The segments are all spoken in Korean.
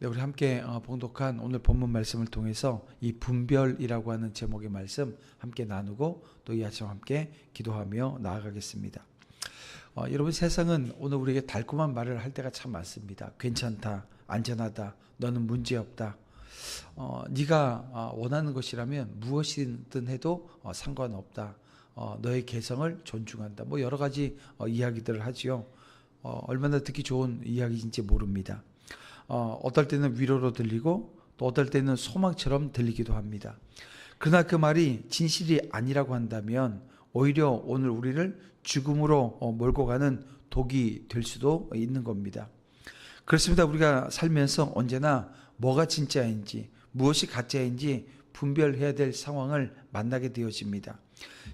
네, 우리 함께 봉독한 오늘 본문 말씀을 통해서 이 분별이라고 하는 제목의 말씀 함께 나누고 또 이 아침 함께 기도하며 나아가겠습니다. 여러분, 세상은 오늘 우리에게 달콤한 말을 할 때가 참 많습니다. 괜찮다, 안전하다, 너는 문제없다. 네가 원하는 것이라면 무엇이든 해도 상관없다. 너의 개성을 존중한다. 뭐 여러 가지 이야기들을 하지요. 얼마나 듣기 좋은 이야기인지 모릅니다. 어떨 때는 위로로 들리고 또 어떨 때는 소망처럼 들리기도 합니다. 그러나 그 말이 진실이 아니라고 한다면 오히려 오늘 우리를 죽음으로 몰고 가는 독이 될 수도 있는 겁니다. 그렇습니다. 우리가 살면서 언제나 뭐가 진짜인지 무엇이 가짜인지 분별해야 될 상황을 만나게 되어집니다.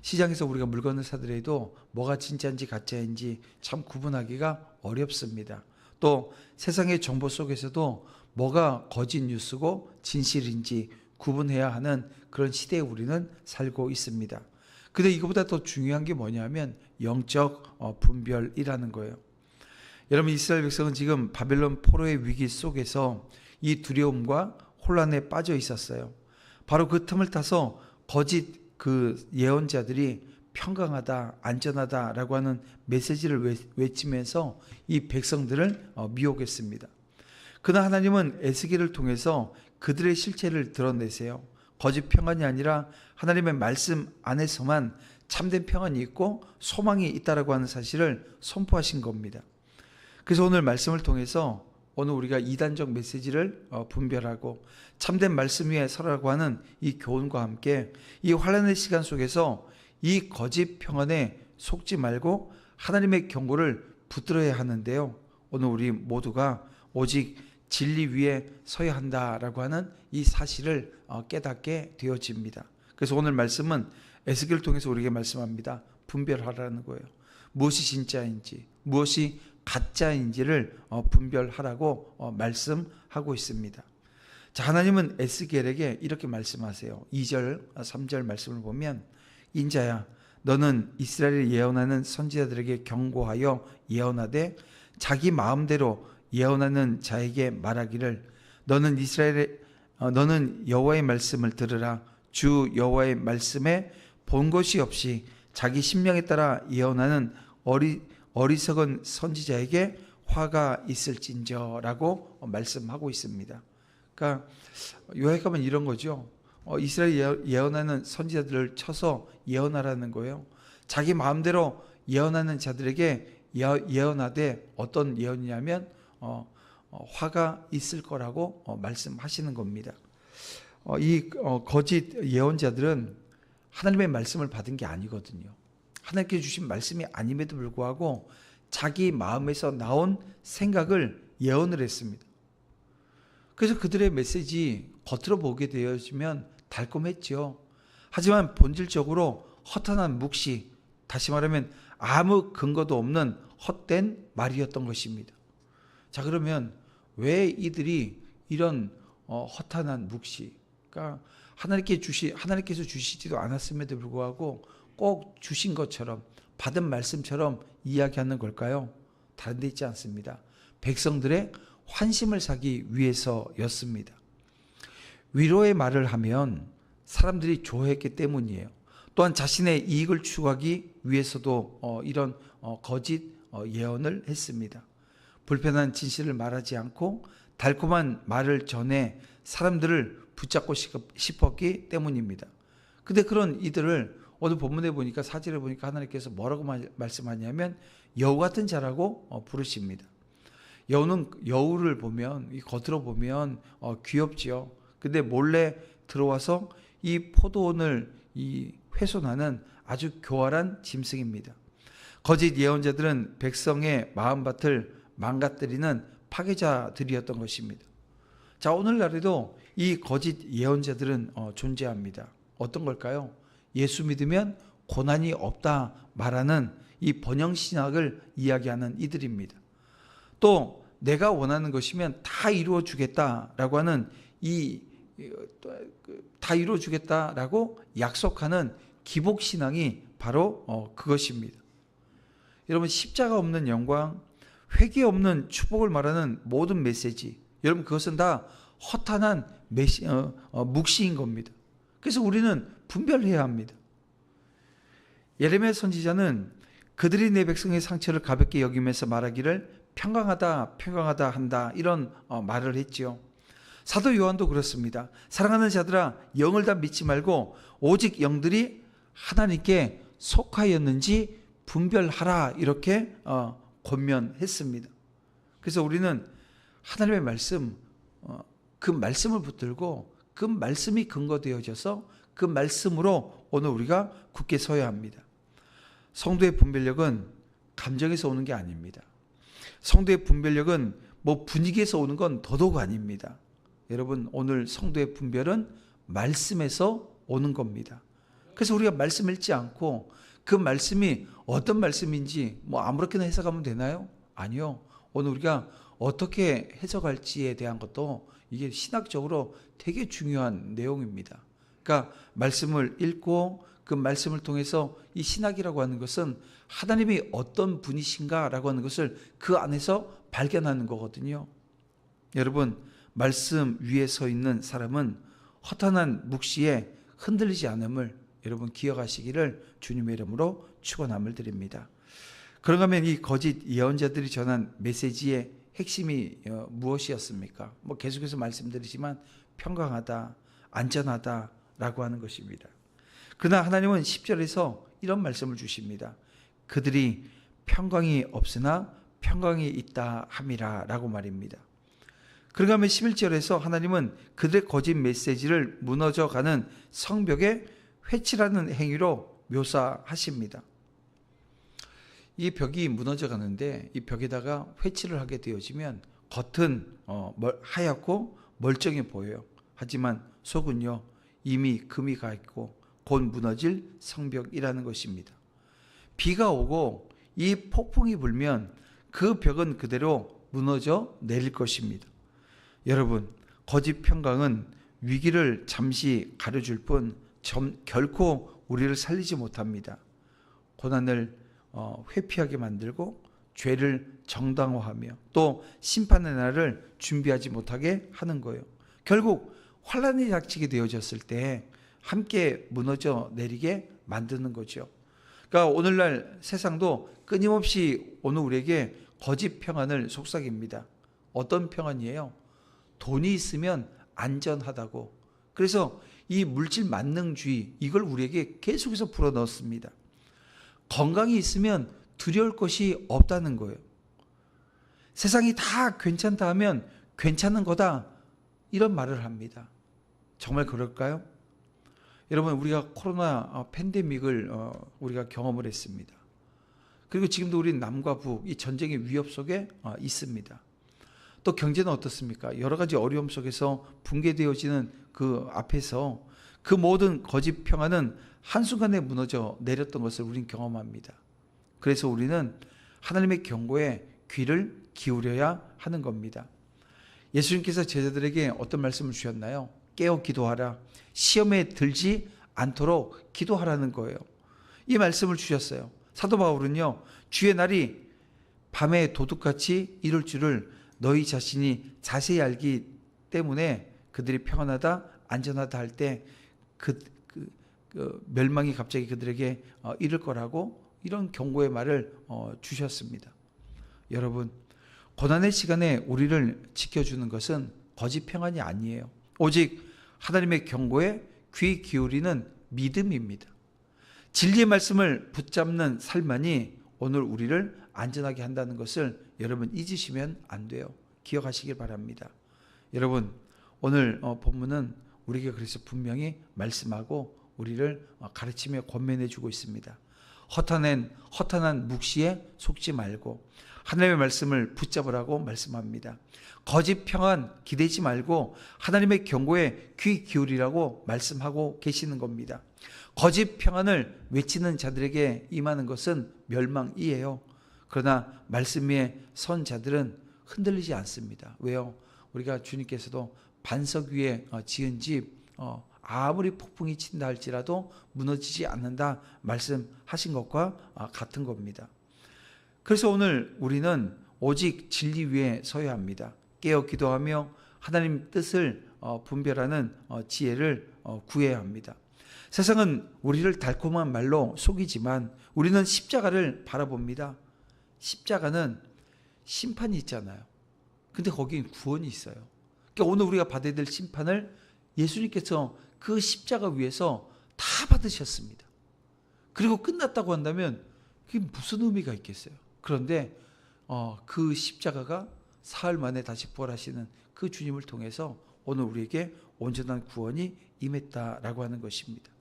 시장에서 우리가 물건을 사더라도 뭐가 진짜인지 가짜인지 참 구분하기가 어렵습니다. 또 세상의 정보 속에서도 뭐가 거짓 뉴스고 진실인지 구분해야 하는 그런 시대에 우리는 살고 있습니다. 근데 이거보다 더 중요한 게 뭐냐면 영적 분별이라는 거예요. 여러분, 이스라엘 백성은 지금 바벨론 포로의 위기 속에서 이 두려움과 혼란에 빠져 있었어요. 바로 그 틈을 타서 거짓 그 예언자들이 평강하다, 안전하다라고 하는 메시지를 외치면서 이 백성들을 미혹했습니다. 그러나 하나님은 에스겔을 통해서 그들의 실체를 드러내세요. 거짓 평안이 아니라 하나님의 말씀 안에서만 참된 평안이 있고 소망이 있다라고 하는 사실을 선포하신 겁니다. 그래서 오늘 말씀을 통해서 오늘 우리가 이단적 메시지를 분별하고 참된 말씀 위에 서라고 하는 이 교훈과 함께 이 환난의 시간 속에서 이 거짓 평안에 속지 말고 하나님의 경고를 붙들어야 하는데요. 오늘 우리 모두가 오직 진리 위에 서야 한다라고 하는 이 사실을 깨닫게 되어집니다. 그래서 오늘 말씀은 에스겔을 통해서 우리에게 말씀합니다. 분별하라는 거예요. 무엇이 진짜인지 무엇이 가짜인지를 분별하라고 말씀하고 있습니다. 자, 하나님은 에스겔에게 이렇게 말씀하세요. 2절, 3절 말씀을 보면 인자야, 너는 이스라엘을 예언하는 선지자들에게 경고하여 예언하되 자기 마음대로 예언하는 자에게 말하기를 너는 여호와의 말씀을 들으라. 주 여호와의 말씀에 본 것이 없이 자기 심령에 따라 예언하는 어리석은 선지자에게 화가 있을진저라고 말씀하고 있습니다. 그러니까 요약하면 이런 거죠. 이스라엘 예언하는 선지자들을 쳐서 예언하라는 거예요. 자기 마음대로 예언하는 자들에게 예언하되 어떤 예언이냐면 화가 있을 거라고 말씀하시는 겁니다. 이 거짓 예언자들은 하나님의 말씀을 받은 게 아니거든요. 하나님께 주신 말씀이 아님에도 불구하고 자기 마음에서 나온 생각을 예언을 했습니다. 그래서 그들의 메시지 겉으로 보게 되어지면 달콤했죠. 하지만 본질적으로 허탄한 묵시, 다시 말하면 아무 근거도 없는 헛된 말이었던 것입니다. 자, 그러면 왜 이들이 이런 허탄한 묵시, 그러니까 하나님께서 주시지도 않았음에도 불구하고 꼭 주신 것처럼 받은 말씀처럼 이야기하는 걸까요? 다른 데 있지 않습니다. 백성들의 환심을 사기 위해서였습니다. 위로의 말을 하면 사람들이 좋아했기 때문이에요. 또한 자신의 이익을 추구하기 위해서도 이런 거짓 예언을 했습니다. 불편한 진실을 말하지 않고 달콤한 말을 전해 사람들을 붙잡고 싶었기 때문입니다. 근데 그런 이들을 오늘 본문에 보니까, 사절에 보니까 하나님께서 뭐라고 말씀하냐면 여우 같은 자라고 부르십니다. 여우를 보면, 겉으로 보면 귀엽지요. 근데 몰래 들어와서 이 포도원을 훼손하는 아주 교활한 짐승입니다. 거짓 예언자들은 백성의 마음밭을 망가뜨리는 파괴자들이었던 것입니다. 자, 오늘날에도 이 거짓 예언자들은 존재합니다. 어떤 걸까요? 예수 믿으면 고난이 없다 말하는 이 번영신학을 이야기하는 이들입니다. 또 내가 원하는 것이면 다 이루어 주겠다라고 하는 다 이루어 주겠다라고 약속하는 기복신앙이 바로 그것입니다. 여러분, 십자가 없는 영광, 회개 없는 축복을 말하는 모든 메시지, 여러분 그것은 다 허탄한 묵시인 겁니다. 그래서 우리는 분별해야 합니다. 예레미야 선지자는 그들이 내 백성의 상처를 가볍게 여기면서 말하기를 평강하다 평강하다 한다 이런 말을 했지요. 사도 요한도 그렇습니다. 사랑하는 자들아 영을 다 믿지 말고 오직 영들이 하나님께 속하였는지 분별하라 이렇게 권면했습니다. 그래서 우리는 하나님의 말씀 그 말씀을 붙들고 그 말씀이 근거되어져서 그 말씀으로 오늘 우리가 굳게 서야 합니다. 성도의 분별력은 감정에서 오는 게 아닙니다. 성도의 분별력은 뭐 분위기에서 오는 건 더더욱 아닙니다. 여러분 오늘 성도의 분별은 말씀에서 오는 겁니다. 그래서 우리가 말씀 읽지 않고 그 말씀이 어떤 말씀인지 뭐 아무렇게나 해석하면 되나요? 아니요. 오늘 우리가 어떻게 해석할지에 대한 것도 이게 신학적으로 되게 중요한 내용입니다. 그러니까 말씀을 읽고 그 말씀을 통해서 이 신학이라고 하는 것은 하나님이 어떤 분이신가라고 하는 것을 그 안에서 발견하는 거거든요. 여러분 말씀 위에 서 있는 사람은 허탄한 묵시에 흔들리지 않음을 여러분 기억하시기를 주님의 이름으로 축원함을 드립니다. 그런가 하면 이 거짓 예언자들이 전한 메시지의 핵심이 무엇이었습니까? 뭐 계속해서 말씀드리지만 평강하다, 안전하다라고 하는 것입니다. 그러나 하나님은 10절에서 이런 말씀을 주십니다. 그들이 평강이 없으나 평강이 있다 함이라 라고 말입니다. 그런가 하면 11절에서 하나님은 그들의 거짓 메시지를 무너져가는 성벽에 회치라는 행위로 묘사하십니다. 이 벽이 무너져 가는데 이 벽에다가 회치를 하게 되어지면 겉은 하얗고 멀쩡해 보여요. 하지만 속은요 이미 금이 가 있고 곧 무너질 성벽이라는 것입니다. 비가 오고 이 폭풍이 불면 그 벽은 그대로 무너져 내릴 것입니다. 여러분 거짓 평강은 위기를 잠시 가려줄 뿐 결코 우리를 살리지 못합니다. 고난을 회피하게 만들고 죄를 정당화하며 또 심판의 날을 준비하지 못하게 하는 거예요. 결국 환난이 닥치게 되어졌을 때 함께 무너져 내리게 만드는 거죠. 그러니까 오늘날 세상도 끊임없이 오늘 우리에게 거짓 평안을 속삭입니다. 어떤 평안이에요? 돈이 있으면 안전하다고. 그래서 이 물질 만능주의 이걸 우리에게 계속해서 불어넣습니다. 건강이 있으면 두려울 것이 없다는 거예요. 세상이 다 괜찮다 하면 괜찮은 거다 이런 말을 합니다. 정말 그럴까요? 여러분 우리가 코로나 팬데믹을 우리가 경험을 했습니다. 그리고 지금도 우리 남과 북 이 전쟁의 위협 속에 있습니다. 또 경제는 어떻습니까? 여러 가지 어려움 속에서 붕괴되어지는 그 앞에서 그 모든 거짓 평안은 한순간에 무너져 내렸던 것을 우리는 경험합니다. 그래서 우리는 하나님의 경고에 귀를 기울여야 하는 겁니다. 예수님께서 제자들에게 어떤 말씀을 주셨나요? 깨어 기도하라. 시험에 들지 않도록 기도하라는 거예요. 이 말씀을 주셨어요. 사도 바울은요. 주의 날이 밤에 도둑같이 이룰 줄을 너희 자신이 자세히 알기 때문에 그들이 평안하다 안전하다 할 때 멸망이 갑자기 그들에게 이를 거라고 이런 경고의 말을 주셨습니다. 여러분 고난의 시간에 우리를 지켜주는 것은 거짓 평안이 아니에요. 오직 하나님의 경고에 귀 기울이는 믿음입니다. 진리의 말씀을 붙잡는 삶만이 오늘 우리를 안전하게 한다는 것을 여러분 잊으시면 안 돼요. 기억하시길 바랍니다. 여러분 오늘 본문은 우리에게 그래서 분명히 말씀하고 우리를 가르치며 권면해 주고 있습니다. 허탄한 묵시에 속지 말고 하나님의 말씀을 붙잡으라고 말씀합니다. 거짓 평안 기대지 말고 하나님의 경고에 귀 기울이라고 말씀하고 계시는 겁니다. 거짓 평안을 외치는 자들에게 임하는 것은 멸망이에요. 그러나 말씀 위에 선 자들은 흔들리지 않습니다. 왜요? 우리가 주님께서도 반석 위에 지은 집 아무리 폭풍이 친다 할지라도 무너지지 않는다 말씀하신 것과 같은 겁니다. 그래서 오늘 우리는 오직 진리 위에 서야 합니다. 깨어 기도하며 하나님 뜻을 분별하는 지혜를 구해야 합니다. 세상은 우리를 달콤한 말로 속이지만 우리는 십자가를 바라봅니다. 십자가는 심판이 있잖아요. 근데 거기는 구원이 있어요. 그러니까 오늘 우리가 받아야 될 심판을 예수님께서 그 십자가 위에서 다 받으셨습니다. 그리고 끝났다고 한다면 그게 무슨 의미가 있겠어요? 그런데 그 십자가가 사흘 만에 다시 부활하시는 그 주님을 통해서 오늘 우리에게 온전한 구원이 임했다라고 하는 것입니다.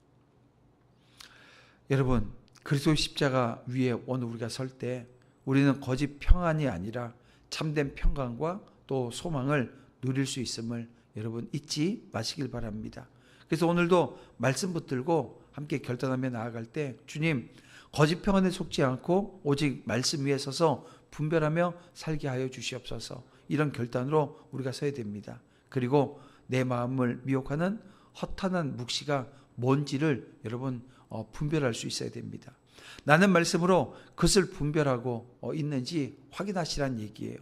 여러분, 그리스도의 십자가 위에 오늘 우리가 설 때 우리는 거짓 평안이 아니라 참된 평강과 또 소망을 누릴 수 있음을 여러분 잊지 마시길 바랍니다. 그래서 오늘도 말씀 붙들고 함께 결단하며 나아갈 때 주님, 거짓 평안에 속지 않고 오직 말씀 위에 서서 분별하며 살게 하여 주시옵소서. 이런 결단으로 우리가 서야 됩니다. 그리고 내 마음을 미혹하는 허탄한 묵시가 뭔지를 여러분 분별할 수 있어야 됩니다. 나는 말씀으로 그것을 분별하고 있는지 확인하시라는 얘기예요.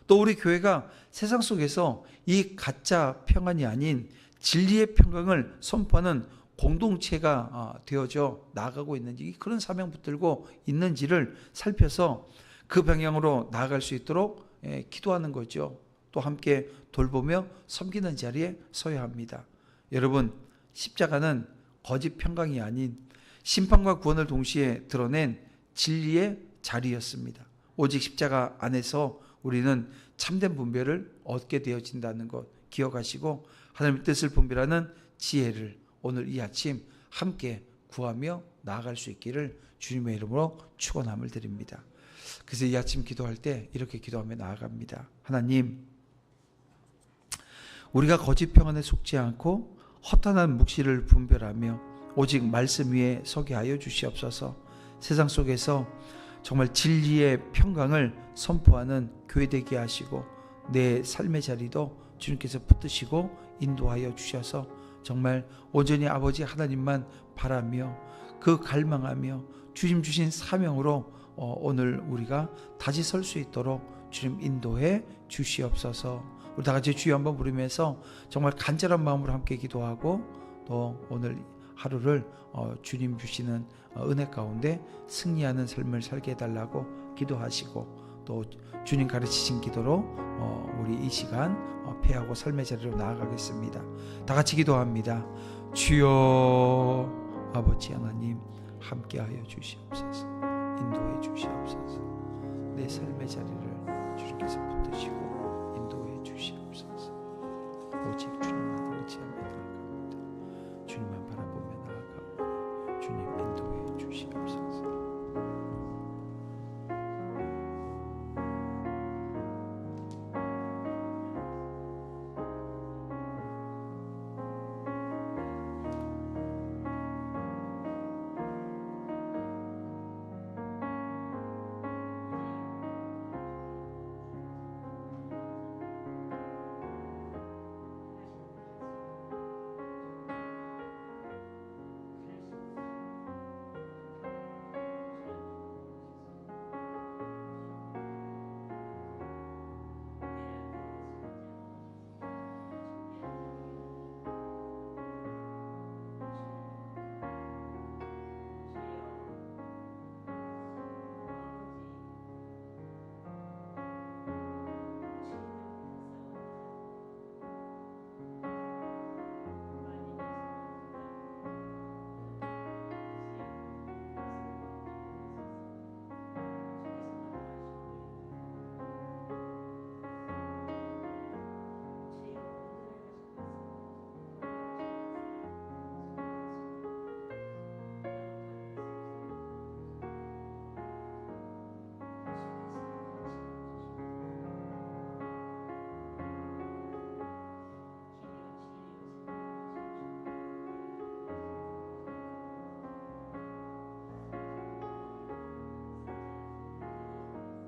또 우리 교회가 세상 속에서 이 가짜 평안이 아닌 진리의 평강을 선포하는 공동체가 되어져 나아가고 있는지, 그런 사명 붙들고 있는지를 살펴서 그 방향으로 나아갈 수 있도록 기도하는 거죠. 또 함께 돌보며 섬기는 자리에 서야 합니다. 여러분, 십자가는 거짓 평강이 아닌 심판과 구원을 동시에 드러낸 진리의 자리였습니다. 오직 십자가 안에서 우리는 참된 분별을 얻게 되어진다는 것 기억하시고 하나님의 뜻을 분별하는 지혜를 오늘 이 아침 함께 구하며 나아갈 수 있기를 주님의 이름으로 축원함을 드립니다. 그래서 이 아침 기도할 때 이렇게 기도하며 나아갑니다. 하나님, 우리가 거짓 평안에 속지 않고 허탄한 묵시를 분별하며 오직 말씀 위에 서게 하여 주시옵소서. 세상 속에서 정말 진리의 평강을 선포하는 교회 되게 하시고 내 삶의 자리도 주님께서 붙드시고 인도하여 주셔서 정말 온전히 아버지 하나님만 바라며 그 갈망하며 주님 주신 사명으로 오늘 우리가 다시 설 수 있도록 주님 인도해 주시옵소서. 우리 다 같이 주여 한번 부르면서 정말 간절한 마음으로 함께 기도하고 또 오늘 하루를 주님 주시는 은혜 가운데 승리하는 삶을 살게 해달라고 기도하시고 또 주님 가르치신 기도로 우리 이 시간 패하고 삶의 자리로 나아가겠습니다. 다 같이 기도합니다. 주여 아버지 하나님 함께하여 주시옵소서. 인도해 주시옵소서. 내 삶의 자리를 주님께서 붙드시고 인도해 주시옵소서. 오직 주님